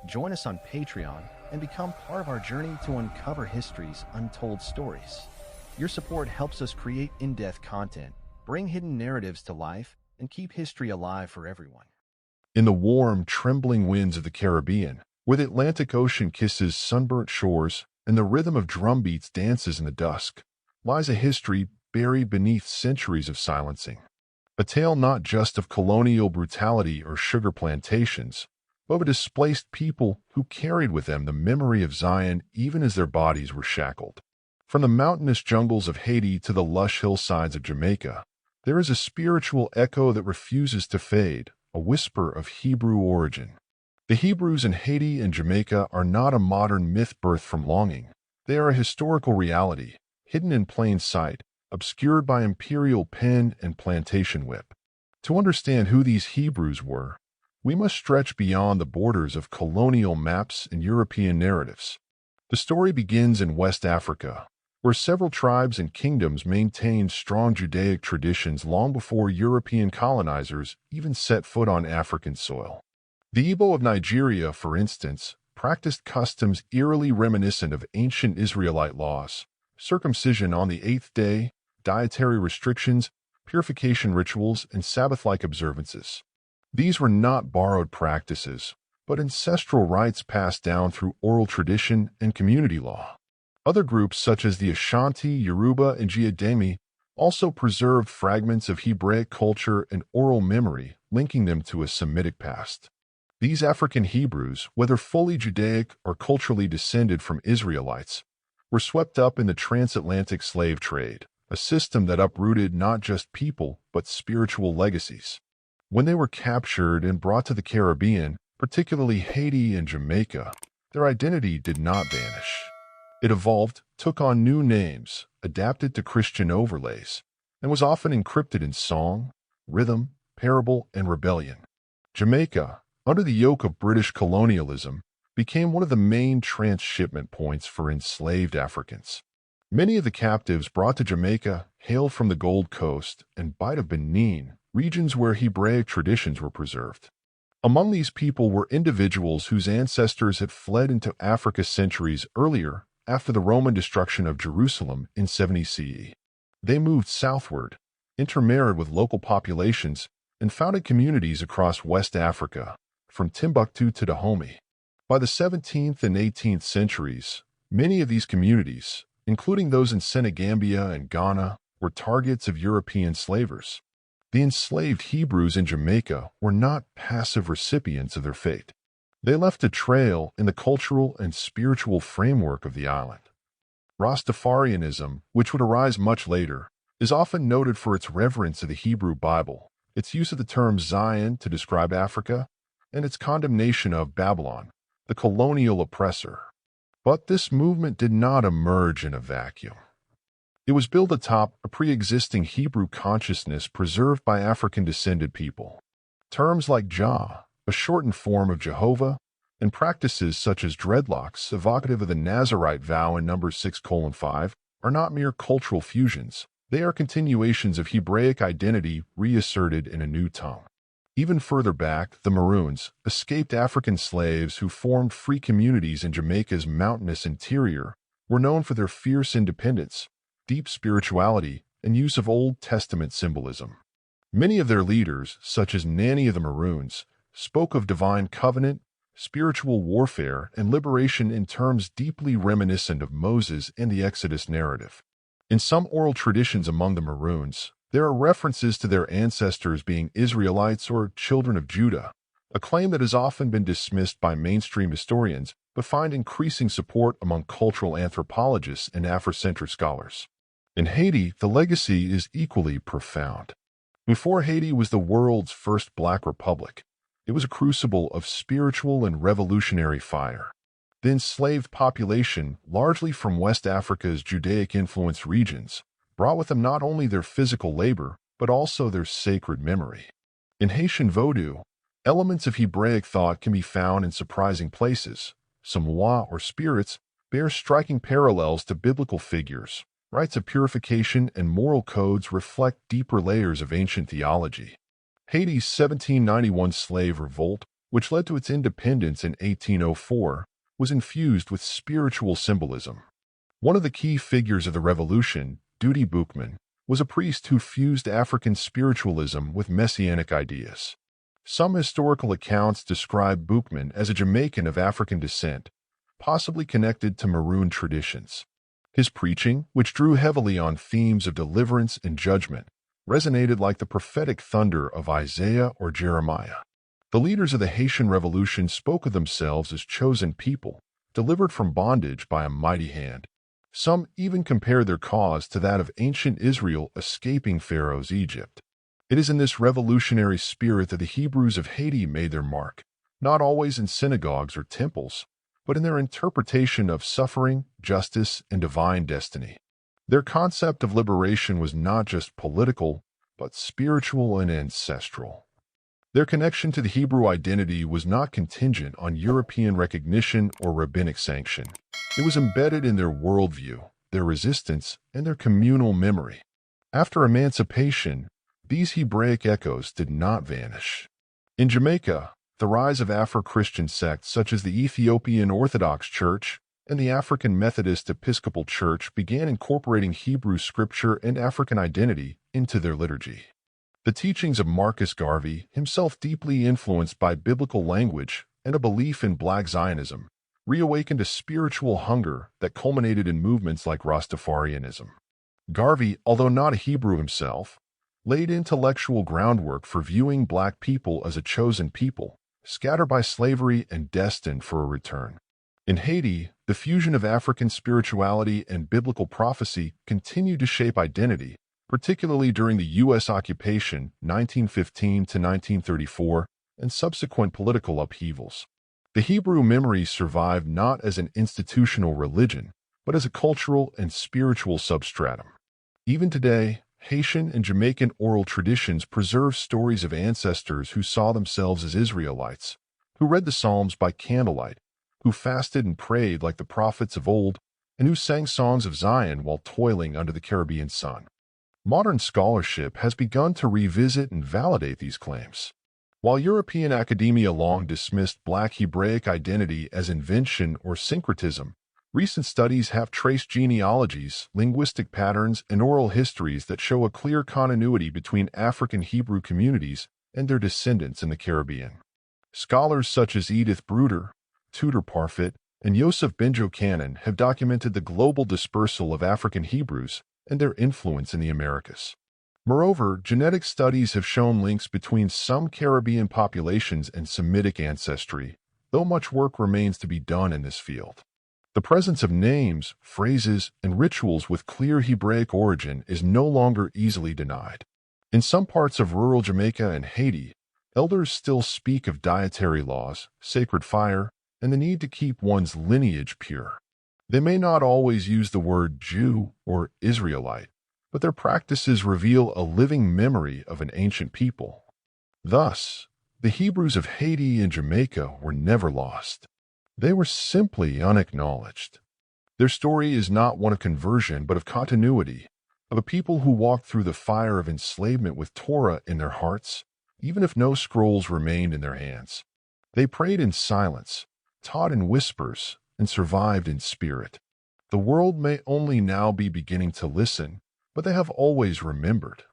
Join us on Patreon and become part of our journey to uncover history's untold stories. Your support helps us create in-depth content, bring hidden narratives to life, and keep history alive for everyone. In the warm, trembling winds of the Caribbean, where the Atlantic Ocean kisses sunburnt shores and the rhythm of drumbeats dances in the dusk, lies a history buried beneath centuries of silencing. A tale not just of colonial brutality or sugar plantations, but of a displaced people who carried with them the memory of Zion even as their bodies were shackled. From the mountainous jungles of Haiti to the lush hillsides of Jamaica, there is a spiritual echo that refuses to fade, a whisper of Hebrew origin. The Hebrews in Haiti and Jamaica are not a modern myth birthed from longing. They are a historical reality, hidden in plain sight, obscured by imperial pen and plantation whip. To understand who these Hebrews were, we must stretch beyond the borders of colonial maps and European narratives. The story begins in West Africa, where several tribes and kingdoms maintained strong Judaic traditions long before European colonizers even set foot on African soil. The Igbo of Nigeria, for instance, practiced customs eerily reminiscent of ancient Israelite laws: circumcision on the eighth day, dietary restrictions, purification rituals, and Sabbath-like observances. These were not borrowed practices, but ancestral rites passed down through oral tradition and community law. Other groups such as the Ashanti, Yoruba, and Giademi also preserved fragments of Hebraic culture and oral memory, linking them to a Semitic past. These African Hebrews, whether fully Judaic or culturally descended from Israelites, were swept up in the transatlantic slave trade, a system that uprooted not just people but spiritual legacies. When they were captured and brought to the Caribbean, particularly Haiti and Jamaica, their identity did not vanish. It evolved, took on new names, adapted to Christian overlays, and was often encrypted in song, rhythm, parable, and rebellion. Jamaica, under the yoke of British colonialism, became one of the main transshipment points for enslaved Africans. Many of the captives brought to Jamaica hailed from the Gold Coast and Bight of Benin, regions where Hebraic traditions were preserved. Among these people were individuals whose ancestors had fled into Africa centuries earlier after the Roman destruction of Jerusalem in 70 CE. They moved southward, intermarried with local populations, and founded communities across West Africa, from Timbuktu to Dahomey. By the 17th and 18th centuries, many of these communities, including those in Senegambia and Ghana, were targets of European slavers. The enslaved Hebrews in Jamaica were not passive recipients of their fate. They left a trail in the cultural and spiritual framework of the island. Rastafarianism, which would arise much later, is often noted for its reverence of the Hebrew Bible, its use of the term Zion to describe Africa, and its condemnation of Babylon, the colonial oppressor. But this movement did not emerge in a vacuum. It was built atop a pre-existing Hebrew consciousness preserved by African-descended people. Terms like Jah, a shortened form of Jehovah, and practices such as dreadlocks, evocative of the Nazarite vow in Numbers 6:5, are not mere cultural fusions. They are continuations of Hebraic identity reasserted in a new tongue. Even further back, the Maroons, escaped African slaves who formed free communities in Jamaica's mountainous interior, were known for their fierce independence, deep spirituality, and use of Old Testament symbolism. Many of their leaders, such as Nanny of the Maroons, spoke of divine covenant, spiritual warfare, and liberation in terms deeply reminiscent of Moses and the Exodus narrative. In some oral traditions among the Maroons, there are references to their ancestors being Israelites or children of Judah, a claim that has often been dismissed by mainstream historians but find increasing support among cultural anthropologists and Afrocentric scholars. In Haiti, the legacy is equally profound. Before Haiti was the world's first black republic, it was a crucible of spiritual and revolutionary fire. The enslaved population, largely from West Africa's Judaic-influenced regions, brought with them not only their physical labor, but also their sacred memory. In Haitian Vodou, elements of Hebraic thought can be found in surprising places. Some Wa, or spirits, bear striking parallels to biblical figures. Rites of purification and moral codes reflect deeper layers of ancient theology. Haiti's 1791 slave revolt, which led to its independence in 1804, was infused with spiritual symbolism. One of the key figures of the revolution, Duty Boukman, was a priest who fused African spiritualism with messianic ideas. Some historical accounts describe Boukman as a Jamaican of African descent, possibly connected to Maroon traditions. His preaching, which drew heavily on themes of deliverance and judgment, resonated like the prophetic thunder of Isaiah or Jeremiah. The leaders of the Haitian Revolution spoke of themselves as chosen people, delivered from bondage by a mighty hand. Some even compared their cause to that of ancient Israel escaping Pharaoh's Egypt. It is in this revolutionary spirit that the Hebrews of Haiti made their mark, not always in synagogues or temples, but in their interpretation of suffering, justice, and divine destiny. Their concept of liberation was not just political, but spiritual and ancestral. Their connection to the Hebrew identity was not contingent on European recognition or rabbinic sanction. It was embedded in their worldview, their resistance, and their communal memory. After emancipation, these Hebraic echoes did not vanish. In Jamaica, the rise of Afro-Christian sects such as the Ethiopian Orthodox Church and the African Methodist Episcopal Church began incorporating Hebrew scripture and African identity into their liturgy. The teachings of Marcus Garvey, himself deeply influenced by biblical language and a belief in Black Zionism, reawakened a spiritual hunger that culminated in movements like Rastafarianism. Garvey, although not a Hebrew himself, laid intellectual groundwork for viewing Black people as a chosen people, scattered by slavery and destined for a return. In Haiti, the fusion of African spirituality and biblical prophecy continued to shape identity, particularly during the U.S. occupation 1915 to 1934 and subsequent political upheavals. The Hebrew memory survived not as an institutional religion, but as a cultural and spiritual substratum. Even today, Haitian and Jamaican oral traditions preserve stories of ancestors who saw themselves as Israelites, who read the Psalms by candlelight, who fasted and prayed like the prophets of old, and who sang songs of Zion while toiling under the Caribbean sun. Modern scholarship has begun to revisit and validate these claims. While European academia long dismissed Black Hebraic identity as invention or syncretism, recent studies have traced genealogies, linguistic patterns, and oral histories that show a clear continuity between African Hebrew communities and their descendants in the Caribbean. Scholars such as Edith Bruder, Tudor Parfit, and Yosef Benjo Cannon have documented the global dispersal of African Hebrews and their influence in the Americas. Moreover, genetic studies have shown links between some Caribbean populations and Semitic ancestry, though much work remains to be done in this field. The presence of names, phrases, and rituals with clear Hebraic origin is no longer easily denied. In some parts of rural Jamaica and Haiti, elders still speak of dietary laws, sacred fire, and the need to keep one's lineage pure. They may not always use the word Jew or Israelite, but their practices reveal a living memory of an ancient people. Thus, the Hebrews of Haiti and Jamaica were never lost. They were simply unacknowledged. Their story is not one of conversion, but of continuity, of a people who walked through the fire of enslavement with Torah in their hearts, even if no scrolls remained in their hands. They prayed in silence, taught in whispers, and survived in spirit. The world may only now be beginning to listen, but they have always remembered.